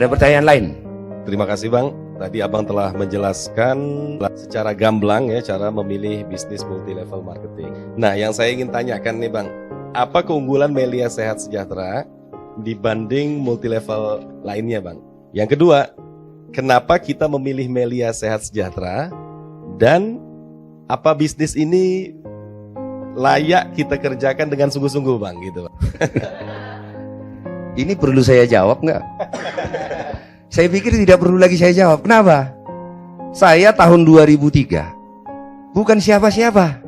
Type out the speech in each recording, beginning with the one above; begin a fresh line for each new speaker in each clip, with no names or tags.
Ada pertanyaan lain?
Terima kasih Bang. Tadi Abang telah menjelaskan secara gamblang ya cara memilih bisnis multi level marketing. Nah, yang saya ingin tanyakan nih Bang, apa keunggulan Melia Sehat Sejahtera dibanding multi level lainnya Bang? Yang kedua, kenapa kita memilih Melia Sehat Sejahtera dan apa bisnis ini layak kita kerjakan dengan sungguh-sungguh Bang gitu.
Ini perlu saya jawab nggak? Saya pikir tidak perlu lagi saya jawab. Kenapa? Saya tahun 2003 bukan siapa-siapa.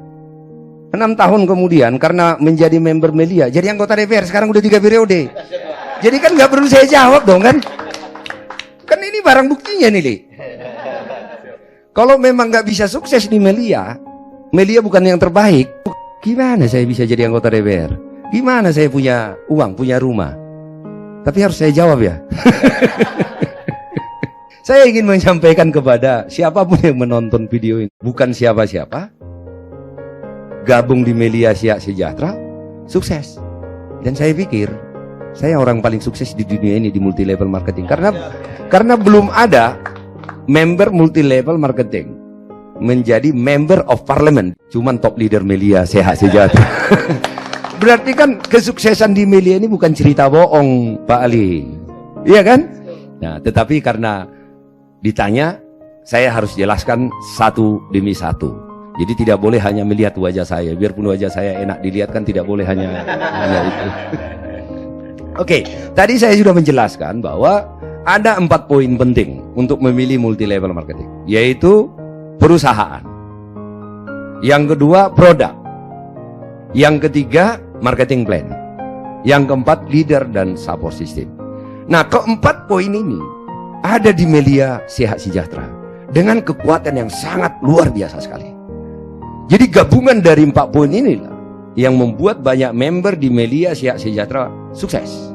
6 tahun kemudian karena menjadi member Melia, jadi anggota DPR, sekarang udah 3 periode. Jadi kan nggak perlu saya jawab dong kan? Kan ini barang buktinya nih, Li. Kalau memang nggak bisa sukses di Melia, Melia bukan yang terbaik, gimana saya bisa jadi anggota DPR? Gimana saya punya uang, punya rumah? Tapi harus saya jawab ya. Saya ingin menyampaikan kepada siapapun yang menonton video ini, bukan siapa-siapa, gabung di Melia Sehat Sejahtera, sukses. Dan saya pikir saya orang paling sukses di dunia ini di multi level marketing, karena belum ada member multi level marketing menjadi member of parliament, cuman top leader Melia Sehat Sejahtera. Berarti kan kesuksesan di Melia ini bukan cerita bohong, Pak Ali, iya kan? Nah, tetapi karena ditanya, saya harus jelaskan satu demi satu. Jadi tidak boleh hanya melihat wajah saya, biarpun wajah saya enak dilihat kan tidak boleh hanya itu. Oke, tadi saya sudah menjelaskan bahwa ada 4 poin penting untuk memilih multi level marketing, yaitu perusahaan, yang kedua produk, yang ketiga marketing plan, yang keempat leader dan support system. Nah, keempat poin ini ada di Melia Sehat Sejahtera dengan kekuatan yang sangat luar biasa sekali. Jadi gabungan dari 4 poin inilah yang membuat banyak member di Melia Sehat Sejahtera sukses.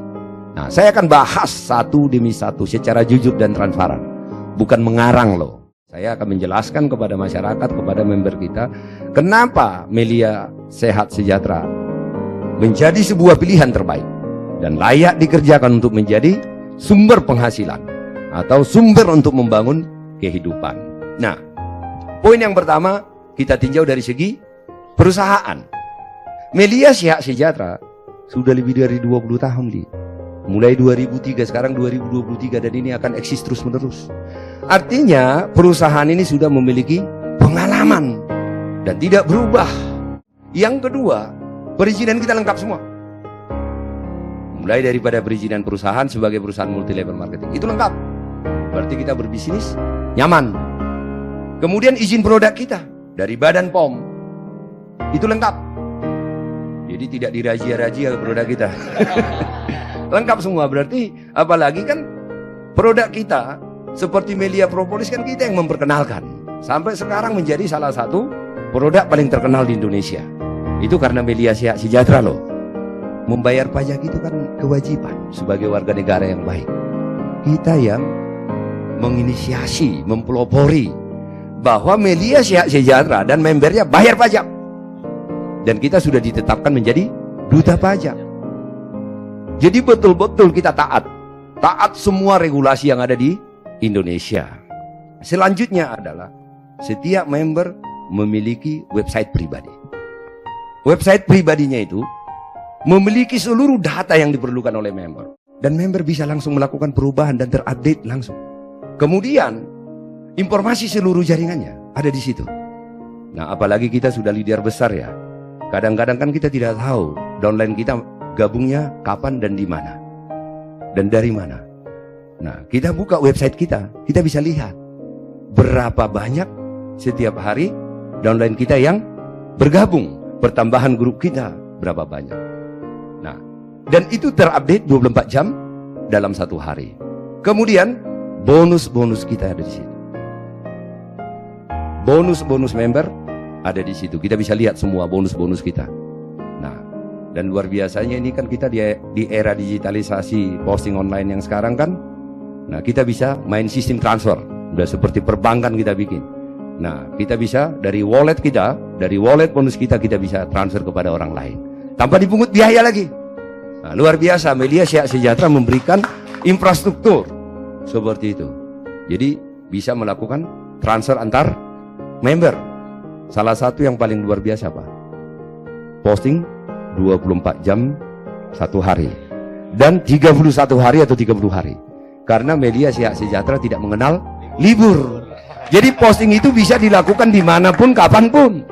Nah, saya akan bahas satu demi satu secara jujur dan transparan, bukan mengarang loh. Saya akan menjelaskan kepada masyarakat, kepada member kita, kenapa Melia Sehat Sejahtera menjadi sebuah pilihan terbaik dan layak dikerjakan untuk menjadi sumber penghasilan atau sumber untuk membangun kehidupan. Nah, poin yang pertama kita tinjau dari segi perusahaan. Melia Sehat Sejahtera sudah lebih dari 20 tahun, Li. Mulai 2003, sekarang 2023, dan ini akan eksis terus menerus. Artinya perusahaan ini sudah memiliki pengalaman dan tidak berubah. Yang kedua, perizinan kita lengkap semua. Mulai daripada perizinan perusahaan sebagai perusahaan multi level marketing, itu lengkap. Berarti kita berbisnis nyaman. Kemudian izin produk kita dari Badan POM itu lengkap. Jadi tidak dirajia-rajia produk kita. Lengkap semua. Berarti apalagi kan produk kita seperti Melia Propolis kan kita yang memperkenalkan. Sampai sekarang menjadi salah satu produk paling terkenal di Indonesia. Itu karena Melia Sehat Sejahtera loh. Membayar pajak itu kan kewajiban sebagai warga negara yang baik. Kita yang menginisiasi, mempelopori bahwa Melia Sehat Sejahtera dan membernya bayar pajak. Dan kita sudah ditetapkan menjadi duta pajak. Jadi betul-betul kita taat semua regulasi yang ada di Indonesia. Selanjutnya adalah setiap member memiliki website pribadi. Website pribadinya itu memiliki seluruh data yang diperlukan oleh member, dan member bisa langsung melakukan perubahan dan terupdate langsung. Kemudian informasi seluruh jaringannya ada di situ. Nah, apalagi kita sudah leader besar ya. Kadang-kadang kan kita tidak tahu downline kita gabungnya kapan dan di mana dan dari mana. Nah, kita buka website kita bisa lihat berapa banyak setiap hari downline kita yang bergabung, pertambahan grup kita berapa banyak. Nah, dan itu terupdate 24 jam dalam 1 hari. Kemudian bonus-bonus kita ada di situ. Bonus-bonus member ada di situ. Kita bisa lihat semua bonus-bonus kita. Nah, dan luar biasanya ini kan kita di era digitalisasi posting online yang sekarang kan. Nah, kita bisa main sistem transfer. Udah seperti perbankan kita bikin. Nah, kita bisa dari wallet kita, dari wallet bonus kita bisa transfer kepada orang lain tanpa dipungut biaya lagi. Nah, luar biasa. Melia Sehat Sejahtera memberikan infrastruktur Seperti itu. Jadi bisa melakukan transfer antar member. Salah satu yang paling luar biasa, Pak. Posting 24 jam satu hari. Dan 31 hari atau 30 hari. Karena media Sehat Sejahtera tidak mengenal libur. Jadi posting itu bisa dilakukan dimanapun, kapanpun.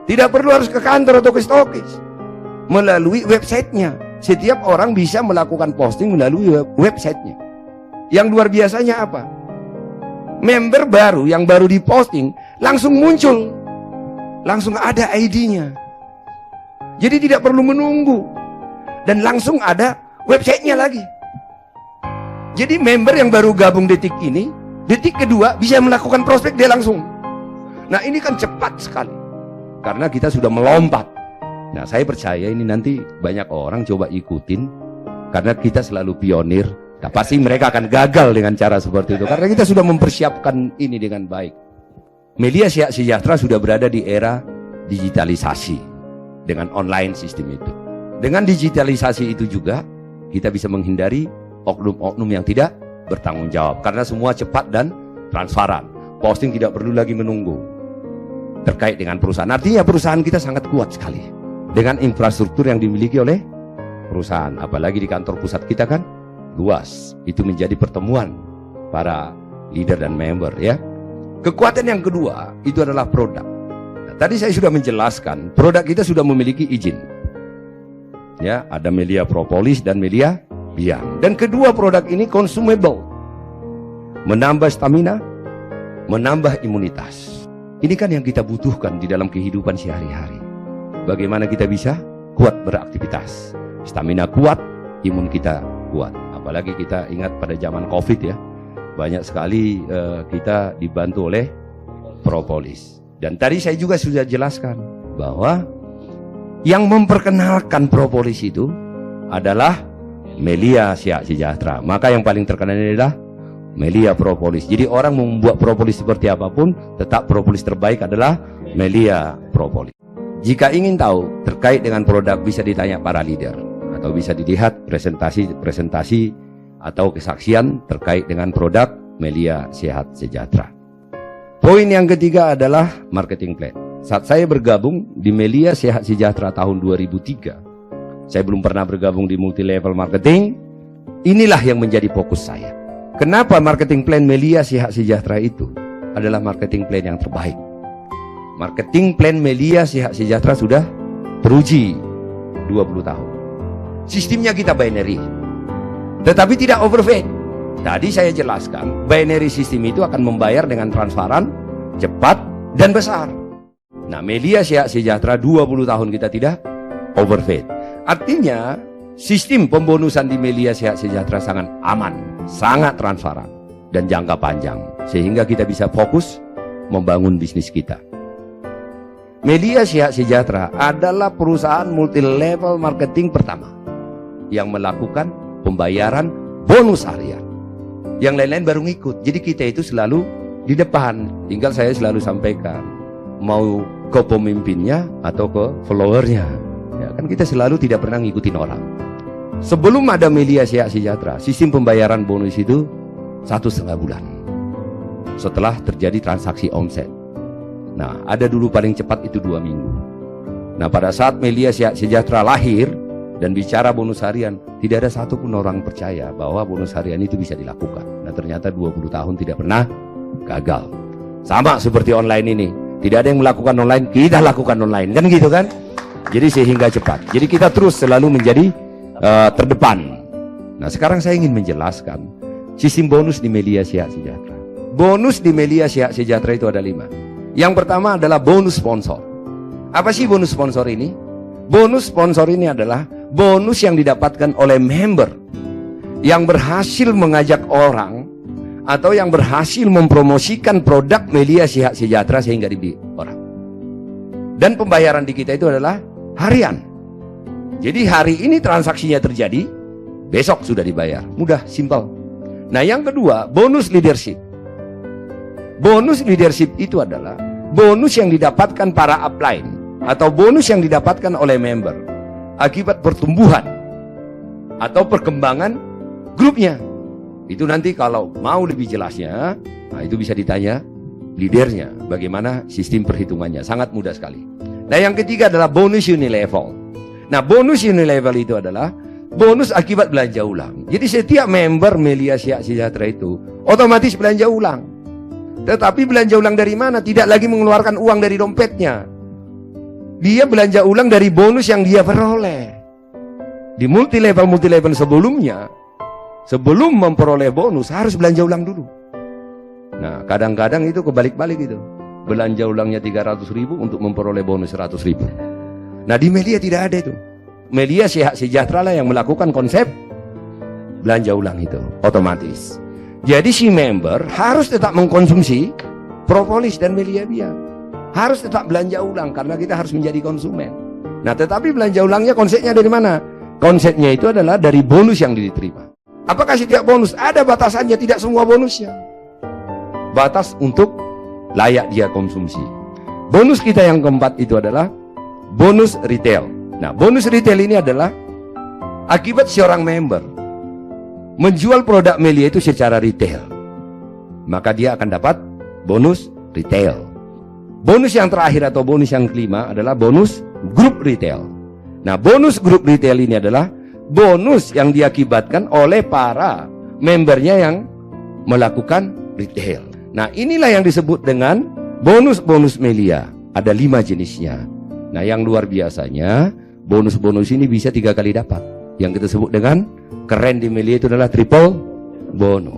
Tidak perlu harus ke kantor atau ke stokis. Melalui websitenya. Setiap orang bisa melakukan posting melalui websitenya. Yang luar biasanya apa? Member baru yang baru diposting langsung muncul. Langsung ada ID-nya. Jadi tidak perlu menunggu. Dan langsung ada websitenya lagi. Jadi member yang baru gabung detik ini, detik kedua bisa melakukan prospek dia langsung. Nah ini kan cepat sekali. Karena kita sudah melompat. Nah saya percaya ini nanti banyak orang coba ikutin. Karena kita selalu pionir. Nah, pasti mereka akan gagal dengan cara seperti itu. Karena kita sudah mempersiapkan ini dengan baik. Media Sehat Sejahtera sudah berada di era digitalisasi. Dengan online sistem itu. Dengan digitalisasi itu juga kita bisa menghindari oknum-oknum yang tidak bertanggung jawab. Karena semua cepat dan transparan. Posting tidak perlu lagi menunggu. Terkait dengan perusahaan. Artinya perusahaan kita sangat kuat sekali. Dengan infrastruktur yang dimiliki oleh perusahaan. Apalagi di kantor pusat kita kan luas. Itu menjadi pertemuan para leader dan member ya. Kekuatan yang kedua itu adalah produk. Nah, tadi saya sudah menjelaskan produk kita sudah memiliki izin. Ya, ada Melia Propolis dan Melia Biang. Dan kedua produk ini consumable. Menambah stamina, menambah imunitas. Ini kan yang kita butuhkan di dalam kehidupan sehari-hari. Bagaimana kita bisa kuat beraktivitas. Stamina kuat, imun kita kuat. Apalagi kita ingat pada zaman Covid ya. Banyak sekali kita dibantu oleh Propolis. Dan tadi saya juga sudah jelaskan bahwa yang memperkenalkan Propolis itu adalah Melia Sehat Sejahtera. Maka yang paling terkenal adalah Melia Propolis. Jadi orang membuat propolis seperti apapun, tetap propolis terbaik adalah Melia Propolis. Jika ingin tahu terkait dengan produk, bisa ditanya para leader atau bisa dilihat presentasi atau kesaksian terkait dengan produk Melia Sehat Sejahtera. Poin yang ketiga adalah marketing plan. Saat saya bergabung di Melia Sehat Sejahtera tahun 2003, saya belum pernah bergabung di multi level marketing. Inilah yang menjadi fokus saya. Kenapa marketing plan Melia Sehat Sejahtera itu adalah marketing plan yang terbaik? Marketing plan Melia Sehat Sejahtera sudah teruji 20 tahun. Sistemnya kita binary, tetapi tidak overfed. Tadi saya jelaskan, binary sistem itu akan membayar dengan transparan, cepat, dan besar. Nah, Melia Sehat Sejahtera 20 tahun kita tidak overfed. Artinya, sistem pembonusan di Melia Sehat Sejahtera sangat aman, sangat transparan, dan jangka panjang. Sehingga kita bisa fokus membangun bisnis kita. Melia Sehat Sejahtera adalah perusahaan multi-level marketing pertama yang melakukan pembayaran bonus harian. Yang lain-lain baru ngikut. Jadi kita itu selalu di depan. Tinggal saya selalu sampaikan, mau ke pemimpinnya atau ke followernya. Ya, kan kita selalu tidak pernah ngikutin orang. Sebelum ada Melia Sehat Sejahtera, sistem pembayaran bonus itu 1,5 bulan. Setelah terjadi transaksi omset. Nah, ada dulu paling cepat itu 2 minggu. Nah, pada saat Melia Sehat Sejahtera lahir dan bicara bonus harian, tidak ada satupun orang percaya bahwa bonus harian itu bisa dilakukan. Nah, ternyata 20 tahun tidak pernah gagal. Sama seperti online ini. Tidak ada yang melakukan online, kita lakukan online. Kan gitu kan? Jadi sehingga cepat. Jadi kita terus selalu menjadi terdepan. Nah, sekarang saya ingin menjelaskan sistem bonus di Melia Sehat Sejahtera. Bonus di Melia Sehat Sejahtera itu ada 5. Yang pertama adalah bonus sponsor. Apa sih bonus sponsor ini? Bonus sponsor ini adalah bonus yang didapatkan oleh member yang berhasil mengajak orang atau yang berhasil mempromosikan produk Melia Sehat Sejahtera sehingga dibeli orang. Dan pembayaran di kita itu adalah harian. Jadi hari ini transaksinya terjadi, besok sudah dibayar. Mudah, simpel. Nah, yang kedua, bonus leadership. Bonus leadership itu adalah bonus yang didapatkan para upline atau bonus yang didapatkan oleh member akibat pertumbuhan atau perkembangan grupnya. Itu nanti kalau mau lebih jelasnya, nah itu bisa ditanya leadernya, bagaimana sistem perhitungannya. Sangat mudah sekali. Nah, yang ketiga adalah bonus unilevel. Nah, bonus unilevel itu adalah bonus akibat belanja ulang. Jadi setiap member Melia Siak Sejahtera itu otomatis belanja ulang. Tetapi belanja ulang dari mana? Tidak lagi mengeluarkan uang dari dompetnya. Dia belanja ulang dari bonus yang dia peroleh. Di multi level sebelumnya, sebelum memperoleh bonus harus belanja ulang dulu. Nah, kadang-kadang itu kebalik-balik itu. Belanja ulangnya 300.000 untuk memperoleh bonus 100.000. Nah, di Melia tidak ada itu. Melia Sehat Sejahtera lah yang melakukan konsep belanja ulang itu otomatis. Jadi si member harus tetap mengkonsumsi propolis dan Melia Biang. Harus tetap belanja ulang karena kita harus menjadi konsumen. Nah, tetapi belanja ulangnya konsepnya dari mana? Konsepnya itu adalah dari bonus yang diterima. Apakah setiap bonus? Ada batasannya, tidak semua bonusnya. Batas untuk layak dia konsumsi. Bonus kita yang keempat itu adalah bonus retail. Nah, bonus retail ini adalah akibat seorang member menjual produk Melia itu secara retail, maka dia akan dapat bonus retail. Bonus yang terakhir atau bonus yang kelima adalah bonus grup retail. Nah, bonus grup retail ini adalah bonus yang diakibatkan oleh para membernya yang melakukan retail. Nah, inilah yang disebut dengan bonus-bonus Melia. Ada 5 jenisnya. Nah, yang luar biasanya bonus-bonus ini bisa 3 kali dapat. Yang kita sebut dengan keren di Melia itu adalah triple bonus.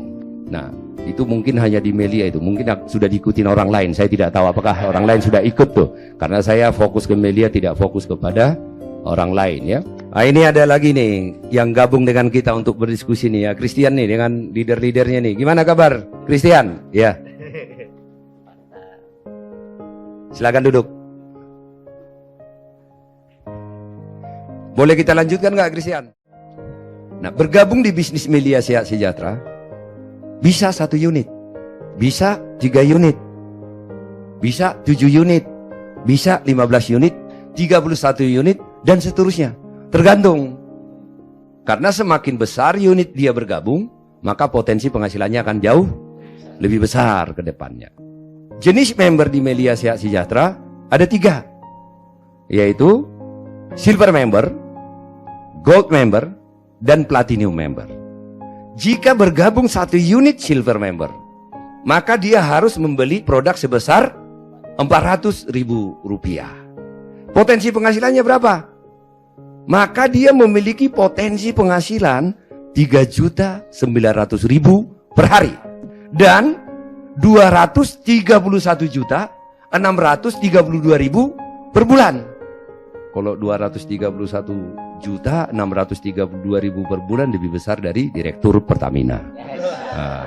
Nah, itu mungkin hanya di Melia itu. Mungkin sudah diikutin orang lain. Saya tidak tahu apakah orang lain sudah ikut tuh. Karena saya fokus ke Melia, tidak fokus kepada orang lain ya. Nah, ini ada lagi nih yang gabung dengan kita untuk berdiskusi nih ya. Christian nih dengan leader-leadernya nih. Gimana kabar Christian? Ya. Silakan duduk. Boleh kita lanjutkan nggak Christian? Nah, bergabung di bisnis Melia Sehat Sejahtera bisa 1 unit, bisa 3 unit, bisa 7 unit, bisa 15 unit, 31 unit, dan seterusnya. Tergantung. Karena semakin besar unit dia bergabung, maka potensi penghasilannya akan jauh lebih besar ke depannya. Jenis member di Melia Sehat Sejahtera ada 3, yaitu silver member, gold member, dan platinum member. Jika bergabung 1 unit silver member, maka dia harus membeli produk sebesar Rp400.000. Potensi penghasilannya berapa? Maka dia memiliki potensi penghasilan 3.900.000 per hari dan 231.632.000 per bulan. Kalau 231.632.000 per bulan lebih besar dari Direktur Pertamina. Nah,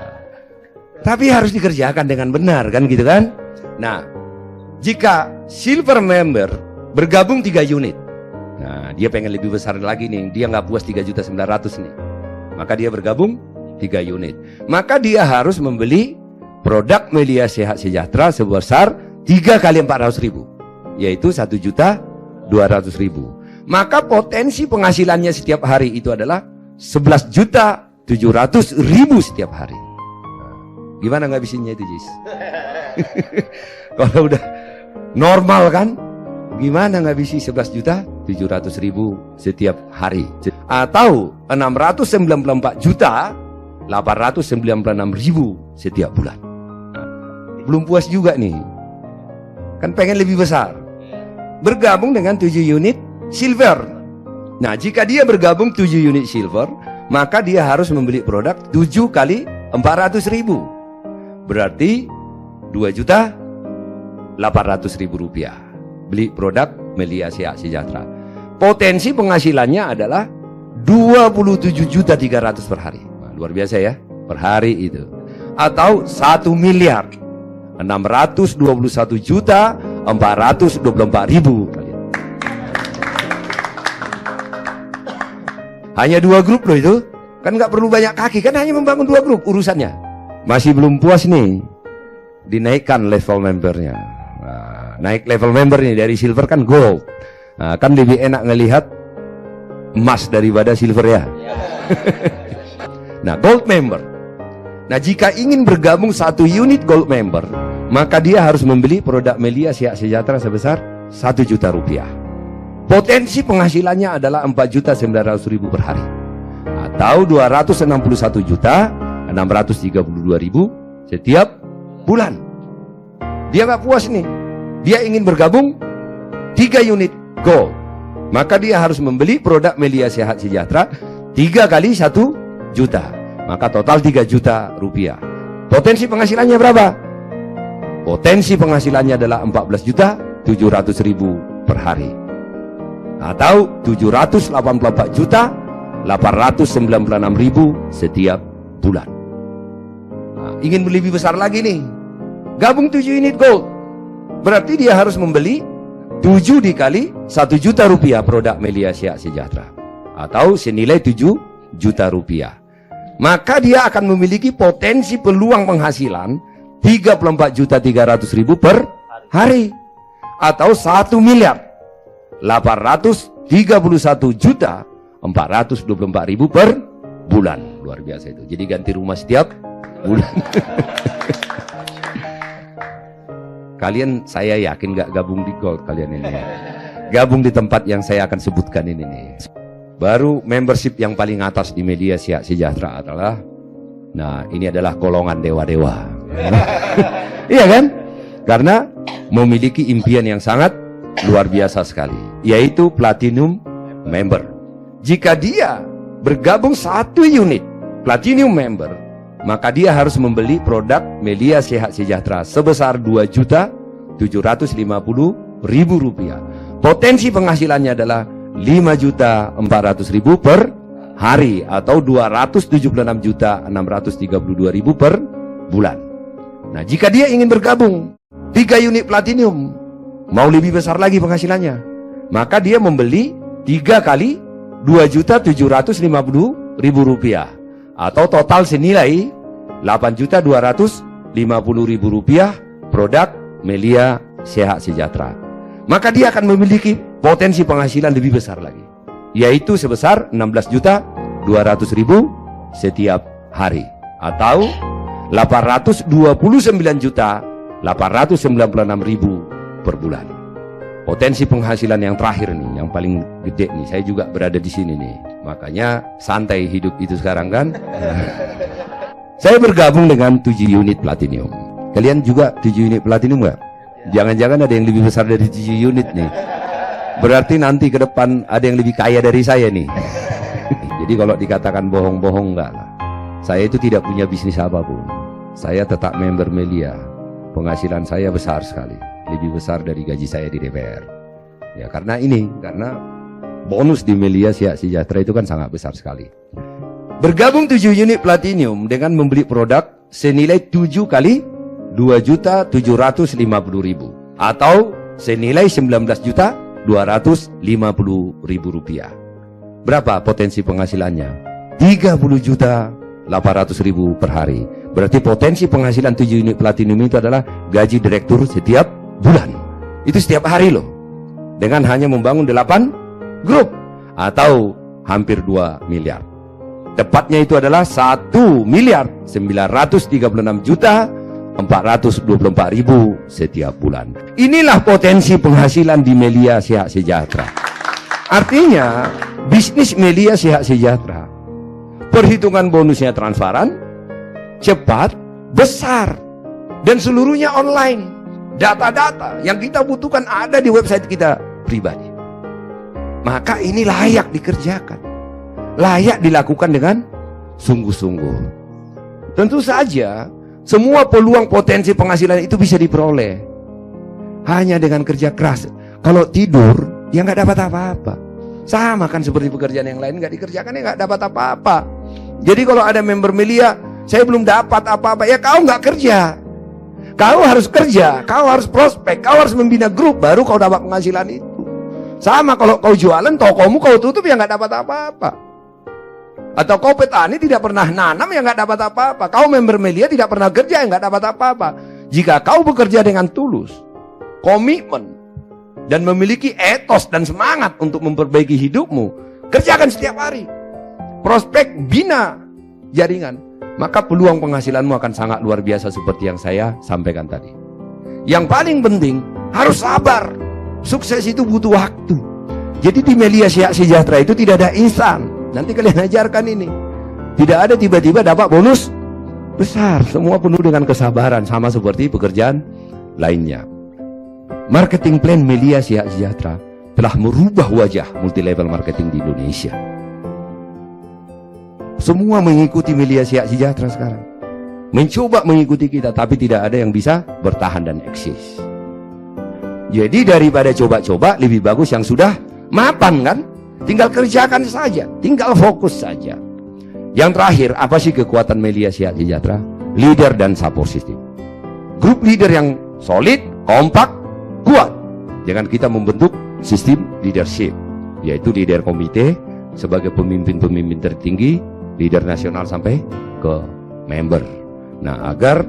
tapi harus dikerjakan dengan benar kan gitu kan. Nah, jika silver member bergabung 3 unit, nah dia pengen lebih besar lagi nih, dia nggak puas 3.900.000 nih, maka dia bergabung 3 unit, maka dia harus membeli produk Melia Sehat Sejahtera sebesar 3 kali 400.000, yaitu 1.200.000. Maka potensi penghasilannya setiap hari itu adalah 11.700.000 setiap hari. Gimana ngabisinnya itu, Jis? Kalau udah normal kan, gimana ngabisi 11.700.000 setiap hari? Atau 694.896.000 setiap bulan. Belum puas juga nih, kan pengen lebih besar. Bergabung dengan 7 unit silver. Nah, jika dia bergabung 7 unit silver, maka dia harus membeli produk 7 kali 400.000. Berarti 2.800.000 rupiah. Beli produk Melia Sehat Sejahtera. Potensi penghasilannya adalah 27.300.000 per hari. Nah, luar biasa ya, per hari itu. Atau 1.621.424.000. Hanya 2 grup loh itu. Kan nggak perlu banyak kaki, kan hanya membangun 2 grup urusannya. Masih belum puas nih, dinaikkan level membernya. Nah, naik level member nih dari silver kan gold. Nah, kan lebih enak ngelihat emas daripada silver ya. Nah, gold member Nah, jika ingin bergabung 1 unit Gold Member, maka dia harus membeli produk Melia Sehat Sejahtera sebesar 1 juta rupiah. Potensi penghasilannya adalah 4.900.000 per hari, atau 261.632.000 setiap bulan. Dia nggak puas nih, dia ingin bergabung 3 unit Gold, maka dia harus membeli produk Melia Sehat Sejahtera 3 kali 1 juta, maka total 3 juta rupiah. Potensi penghasilannya berapa? Potensi penghasilannya adalah 14.700.000 per hari, atau 784.896.000 setiap bulan. Nah, ingin lebih besar lagi nih, gabung 7 unit Gold, berarti dia harus membeli 7 dikali 1 juta rupiah produk Melia Sehat Sejahtera, atau senilai 7 juta rupiah. Maka dia akan memiliki potensi peluang penghasilan 34.300.000 per hari, atau 1.831.424.000 per bulan. Luar biasa itu. Jadi ganti rumah setiap bulan. Kalian, saya yakin gak gabung di Gold kalian ini. Gabung di tempat yang saya akan sebutkan ini nih. Baru membership yang paling atas di Melia Sehat Sejahtera adalah, nah ini adalah golongan dewa-dewa. Iya kan? Karena memiliki impian yang sangat luar biasa sekali, yaitu Platinum Member. Jika dia bergabung 1 unit Platinum Member, maka dia harus membeli produk Melia Sehat Sejahtera sebesar 2.750.000 rupiah. Potensi penghasilannya adalah 5.400.000 per hari, atau 276.632.000 per bulan. Nah, jika dia ingin bergabung 3 unit Platinum, mau lebih besar lagi penghasilannya, maka dia membeli 3 kali 2.750.000 rupiah, atau total senilai 8.250.000 rupiah produk Melia Sehat Sejahtera. Maka dia akan memiliki potensi penghasilan lebih besar lagi, yaitu sebesar 16.200.000 setiap hari, atau 829.896.000 per bulan. Potensi penghasilan yang terakhir nih, yang paling gede nih, saya juga berada di sini nih. Makanya santai hidup itu sekarang kan. Saya bergabung dengan 7 unit Platinum. Kalian juga 7 unit Platinum nggak? Jangan-jangan ada yang lebih besar dari 7 unit nih. Berarti nanti ke depan ada yang lebih kaya dari saya nih. Jadi kalau dikatakan bohong-bohong enggak lah. Saya itu tidak punya bisnis apapun. Saya tetap member Melia. Penghasilan saya besar sekali, lebih besar dari gaji saya di DPR. Ya karena bonus di Melia Sehat Sejahtera itu kan sangat besar sekali. Bergabung 7 unit Platinum dengan membeli produk senilai 7 kali 2.750.000, atau senilai 19.250.000 rupiah. Berapa potensi penghasilannya? 30.800.000 per hari. Berarti potensi penghasilan 7 unit Platinum itu adalah gaji direktur setiap bulan. Itu setiap hari loh. Dengan hanya membangun 8 grup, atau hampir 2 miliar. Tepatnya itu adalah 1.936.424.000 setiap bulan. Inilah potensi penghasilan di Melia Sehat Sejahtera. Artinya bisnis Melia Sehat Sejahtera, perhitungan bonusnya transparan, cepat, besar, dan seluruhnya online. Data-data yang kita butuhkan ada di website kita pribadi. Maka ini layak dikerjakan, layak dilakukan dengan sungguh-sungguh. Tentu saja semua peluang potensi penghasilan itu bisa diperoleh hanya dengan kerja keras. Kalau tidur ya nggak dapat apa-apa. Sama kan seperti pekerjaan yang lain, nggak dikerjakan ya nggak dapat apa-apa. Jadi kalau ada member Melia, saya belum dapat apa-apa, ya kau nggak kerja. Kau harus kerja, kau harus prospek, kau harus membina grup, baru kau dapat penghasilan itu. Sama kalau kau jualan, tokomu kau tutup ya nggak dapat apa-apa. Atau kau petani tidak pernah nanam ya nggak dapat apa-apa. Kau member Melia tidak pernah kerja ya nggak dapat apa-apa. Jika kau bekerja dengan tulus, komitmen, dan memiliki etos dan semangat untuk memperbaiki hidupmu, kerjakan setiap hari. Prospek, bina jaringan. maka peluang penghasilanmu akan sangat luar biasa seperti yang saya sampaikan tadi. Yang paling penting, harus sabar. Sukses itu butuh waktu. Jadi di Melia Siak Sejahtera itu tidak ada instan. Nanti kalian ajarkan ini. Tidak ada tiba-tiba dapat bonus besar. Semua penuh dengan kesabaran, sama seperti pekerjaan lainnya. Marketing plan Melia Siak Sejahtera telah merubah wajah multi-level marketing di Indonesia. Semua mengikuti Melia Siak Sejahtera sekarang. Mencoba mengikuti kita, tapi tidak ada yang bisa bertahan dan eksis. Jadi daripada coba-coba, lebih bagus yang sudah mapan kan? Tinggal kerjakan saja, tinggal fokus saja. Yang terakhir, apa sih kekuatan Melia Siak Sejahtera? Leader dan support system. Grup leader yang solid, kompak, kuat. Jangan kita membentuk sistem leadership, yaitu leader komite sebagai pemimpin-pemimpin tertinggi, leader nasional sampai ke member. Nah, agar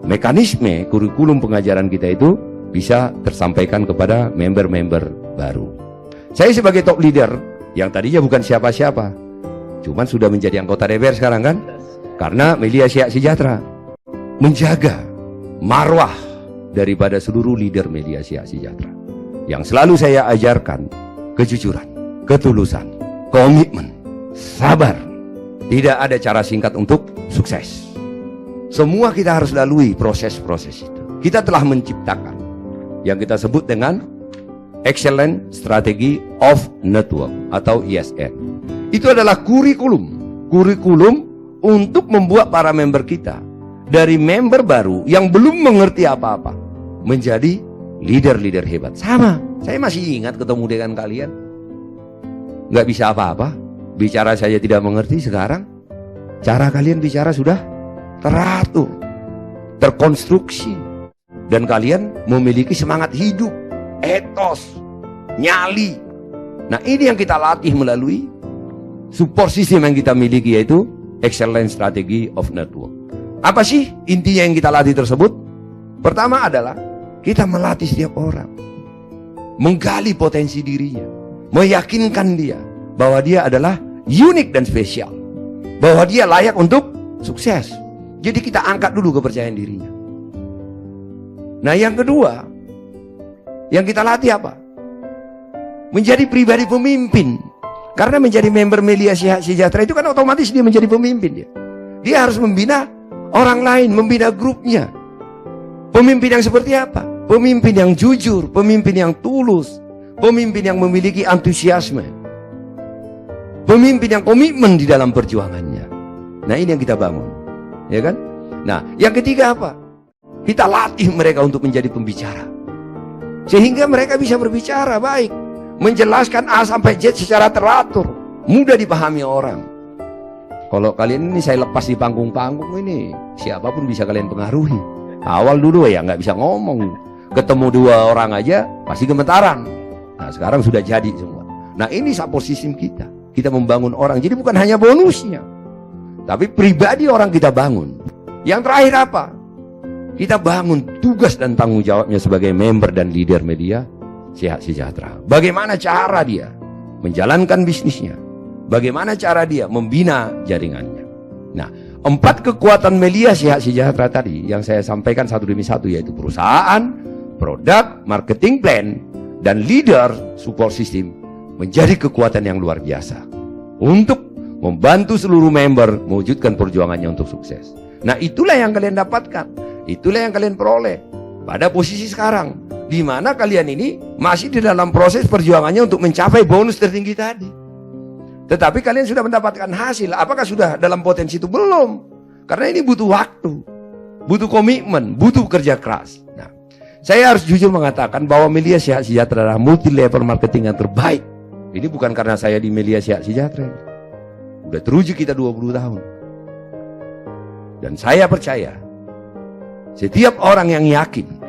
mekanisme kurikulum pengajaran kita itu bisa tersampaikan kepada member-member baru. Saya sebagai top leader yang tadinya bukan siapa-siapa, cuman sudah menjadi anggota DPR sekarang kan, karena Melia Siak Sejahtera menjaga marwah daripada seluruh leader Melia Siak Sejahtera. Yang selalu saya ajarkan kejujuran, ketulusan, komitmen, sabar. Tidak ada cara singkat untuk sukses. Semua kita harus lalui proses-proses itu. Kita telah menciptakan yang kita sebut dengan Excellent Strategy of Network atau ISN. Itu adalah kurikulum untuk membuat para member kita dari member baru yang belum mengerti apa-apa menjadi leader-leader hebat. Sama, saya masih ingat ketemu dengan kalian, nggak bisa apa-apa, bicara saja tidak mengerti. Sekarang cara kalian bicara sudah teratur, terkonstruksi, dan kalian memiliki semangat hidup, etos, nyali. Nah, ini yang kita latih melalui support system yang kita miliki, yaitu Excellent Strategy of Network. Apa sih intinya yang kita latih tersebut? Pertama adalah kita melatih setiap orang, menggali potensi dirinya, meyakinkan dia bahwa dia adalah unik dan spesial, bahwa dia layak untuk sukses. Jadi kita angkat dulu kepercayaan dirinya. Nah, yang kedua yang kita latih apa? Menjadi pribadi pemimpin. Karena menjadi member Melia Siak Sejahtera itu kan otomatis dia menjadi pemimpin. Dia harus membina orang lain, membina grupnya. Pemimpin yang seperti apa? Pemimpin yang jujur, pemimpin yang tulus, pemimpin yang memiliki antusiasme, pemimpin yang komitmen di dalam perjuangannya. Nah, ini yang kita bangun, ya kan? Nah, yang ketiga apa? Kita latih mereka untuk menjadi pembicara, sehingga mereka bisa berbicara baik, menjelaskan A sampai Z secara teratur, mudah dipahami orang. Kalau kalian ini saya lepas di panggung-panggung ini, siapapun bisa kalian pengaruhi. Awal dulu ya nggak bisa ngomong, ketemu dua orang aja pasti gemetaran. Nah, sekarang sudah jadi semua. Nah, ini support system kita. Kita membangun orang. Jadi bukan hanya bonusnya, tapi pribadi orang kita bangun. Yang terakhir apa? Kita bangun tugas dan tanggung jawabnya sebagai member dan leader Melia Siak Sejahtera. Bagaimana cara dia menjalankan bisnisnya? Bagaimana cara dia membina jaringannya? Nah, 4 kekuatan Melia Siak Sejahtera tadi yang saya sampaikan satu demi satu, yaitu perusahaan, produk, marketing plan, dan leader support system, menjadi kekuatan yang luar biasa untuk membantu seluruh member mewujudkan perjuangannya untuk sukses. Nah, itulah yang kalian dapatkan, itulah yang kalian peroleh pada posisi sekarang, di mana kalian ini masih di dalam proses perjuangannya untuk mencapai bonus tertinggi tadi. Tetapi kalian sudah mendapatkan hasil. Apakah sudah dalam potensi itu? Belum. Karena ini butuh waktu, butuh komitmen, butuh kerja keras. Nah, saya harus jujur mengatakan bahwa Melia Siak Sejahtera adalah multi level marketing yang terbaik. Ini bukan karena saya di Melia Siak Sejahtera. Udah teruji kita 20 tahun. Dan saya percaya setiap orang yang yakin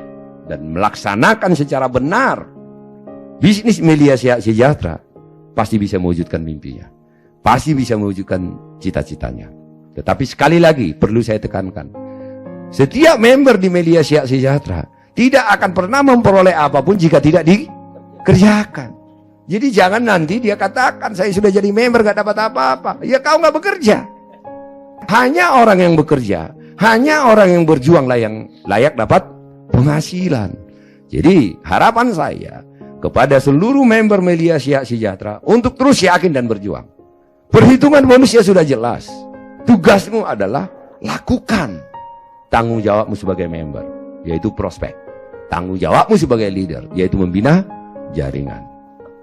dan melaksanakan secara benar bisnis Melia Siak Sejahtera pasti bisa mewujudkan mimpinya, pasti bisa mewujudkan cita-citanya. Tetapi sekali lagi perlu saya tekankan, setiap member di Melia Siak Sejahtera tidak akan pernah memperoleh apapun jika tidak dikerjakan. Jadi jangan nanti dia katakan saya sudah jadi member gak dapat apa-apa. Ya kau gak bekerja. Hanya orang yang bekerja, hanya orang yang berjuanglah yang layak dapat penghasilan. Jadi harapan saya kepada seluruh member Melia Sihat Sejahtera untuk terus yakin dan berjuang. Perhitungan bonusnya sudah jelas. Tugasmu adalah lakukan tanggung jawabmu sebagai member, yaitu prospek. Tanggung jawabmu sebagai leader, yaitu membina jaringan.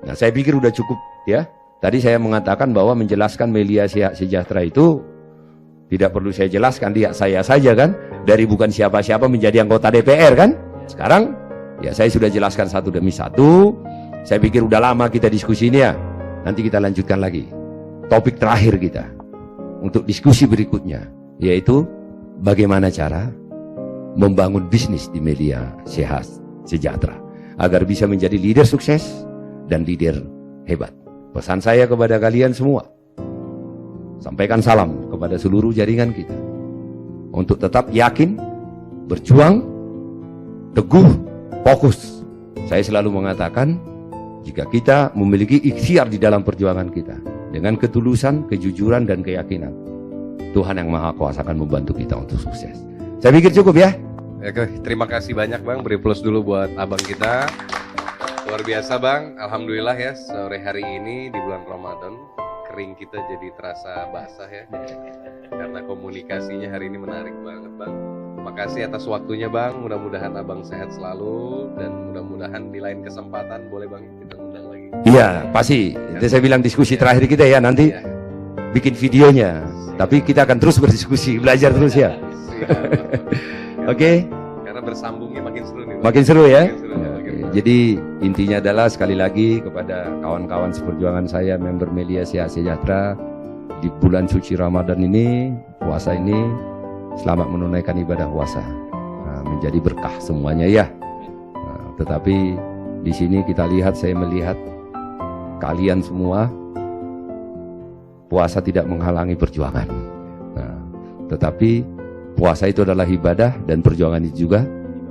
Nah, saya pikir udah cukup ya. Tadi saya mengatakan bahwa menjelaskan Melia Sihat Sejahtera itu tidak perlu saya jelaskan, dia saya saja kan. Dari bukan siapa-siapa menjadi anggota DPR kan. Sekarang ya saya sudah jelaskan satu demi satu. Saya pikir udah lama kita diskusi ini ya. Nanti kita lanjutkan lagi. Topik terakhir kita untuk diskusi berikutnya, yaitu bagaimana cara membangun bisnis di Melia Sihat Sejahtera agar bisa menjadi leader sukses dan leader hebat. Pesan saya kepada kalian semua, sampaikan salam kepada seluruh jaringan kita untuk tetap yakin, berjuang, teguh, fokus. Saya selalu mengatakan, jika kita memiliki ikhtiar di dalam perjuangan kita dengan ketulusan, kejujuran, dan keyakinan, Tuhan Yang Maha Kuasa akan membantu kita untuk sukses. Saya pikir cukup ya.
Oke, terima kasih banyak Bang. Beri plus dulu buat abang kita. Luar biasa Bang. Alhamdulillah ya, sore hari ini di bulan Ramadan kering kita jadi terasa basah ya. Karena komunikasinya hari ini menarik banget Bang. Makasih atas waktunya Bang. Mudah-mudahan abang sehat selalu dan mudah-mudahan di lain kesempatan boleh Bang kita undang lagi.
Iya, pasti. Itu saya bilang diskusi terakhir kita ya, nanti bikin videonya. Tapi kita akan terus berdiskusi, belajar terus ya. Oke.
Karena bersambungnya makin seru nih Bang.
Makin seru ya.
Makin seru, makin seru.
Jadi intinya adalah sekali lagi kepada kawan-kawan seperjuangan saya, member Melia Sihat Sejahtera, di bulan suci Ramadan ini, puasa ini, selamat menunaikan ibadah puasa. Nah, menjadi berkah semuanya ya. Nah, tetapi di sini kita lihat, saya melihat kalian semua, puasa tidak menghalangi perjuangan. Nah, tetapi puasa itu adalah ibadah dan perjuangan itu juga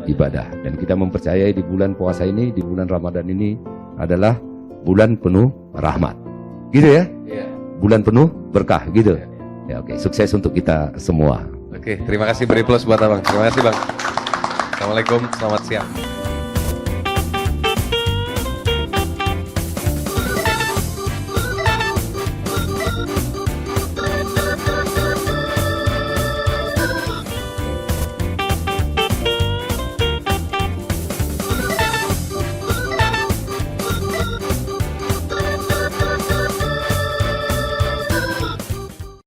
ibadah. Dan kita mempercayai di bulan puasa ini, di bulan Ramadan ini adalah bulan penuh rahmat. Gitu ya?
Iya.
Bulan penuh berkah gitu. Ya, oke, sukses untuk kita semua.
Oke, terima kasih, beri plus buat abang. Terima kasih Bang. Assalamualaikum, selamat siang.